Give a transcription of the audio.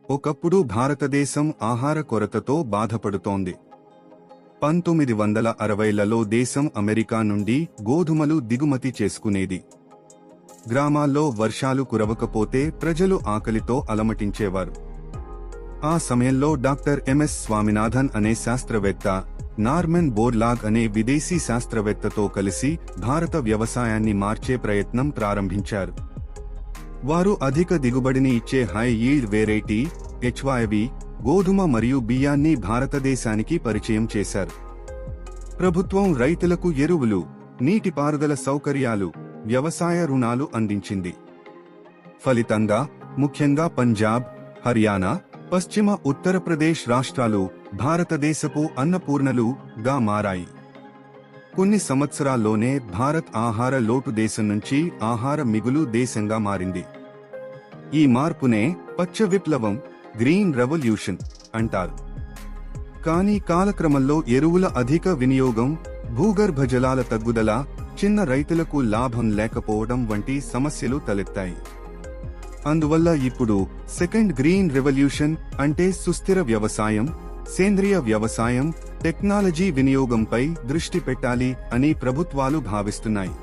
ఒకప్పుడు భారతదేశం ఆహార కొరతతో బాధపడుతోంది. 1960లలో దేశం అమెరికా నుండి గోధుమలు దిగుమతి చేసుకునేది. గ్రామాల్లో వర్షాలు కురవకపోతే ప్రజలు ఆకలితో అలమటించేవారు. ఆ సమయంలో డాక్టర్ ఎంఎస్ స్వామినాథన్ అనే శాస్త్రవేత్త, నార్మన్ బోర్లాగ్ అనే విదేశీ శాస్త్రవేత్తతో కలిసి భారత వ్యవసాయాన్ని మార్చే ప్రయత్నం ప్రారంభించారు. వారు అధిక దిగుబడిని ఇచ్చే హై యీల్డ్ వెరైటీ HYV గోధుమ మరియు బియ్యాన్ని భారతదేశానికి పరిచయం చేశారు. ప్రభుత్వం రైతులకు ఎరువులు, నీటిపారుదల సౌకర్యాలు, వ్యవసాయ రుణాలు అందించింది. ఫలితంగా ముఖ్యంగా పంజాబ్, హర్యానా, పశ్చిమ ఉత్తరప్రదేశ్ రాష్ట్రాలు భారతదేశపు అన్నపూర్ణలుగా మారాయి. కొన్ని సంవత్సరాల్లోనే భారత్ ఆహార లోటు దేశం నుంచి ఆహార మిగులు దేశంగా మారింది. ఈ మార్పునే పచ్చ విప్లవం, గ్రీన్ రెవల్యూషన్ అంటారు. కానీ కాలక్రమంలో ఎరువుల అధిక వినియోగం, భూగర్భ జలాల తగ్గుదల, చిన్న రైతులకు లాభం లేకపోవడం వంటి సమస్యలు తలెత్తాయి. అందువల్ల ఇప్పుడు సెకండ్ గ్రీన్ రెవల్యూషన్ అంటే సుస్థిర వ్యవసాయం, సేంద్రియ వ్యవసాయం, టెక్నాలజీ వినియోగంపై దృష్టి పెట్టాలి అని ప్రభుత్వాలు భావిస్తున్నాయి.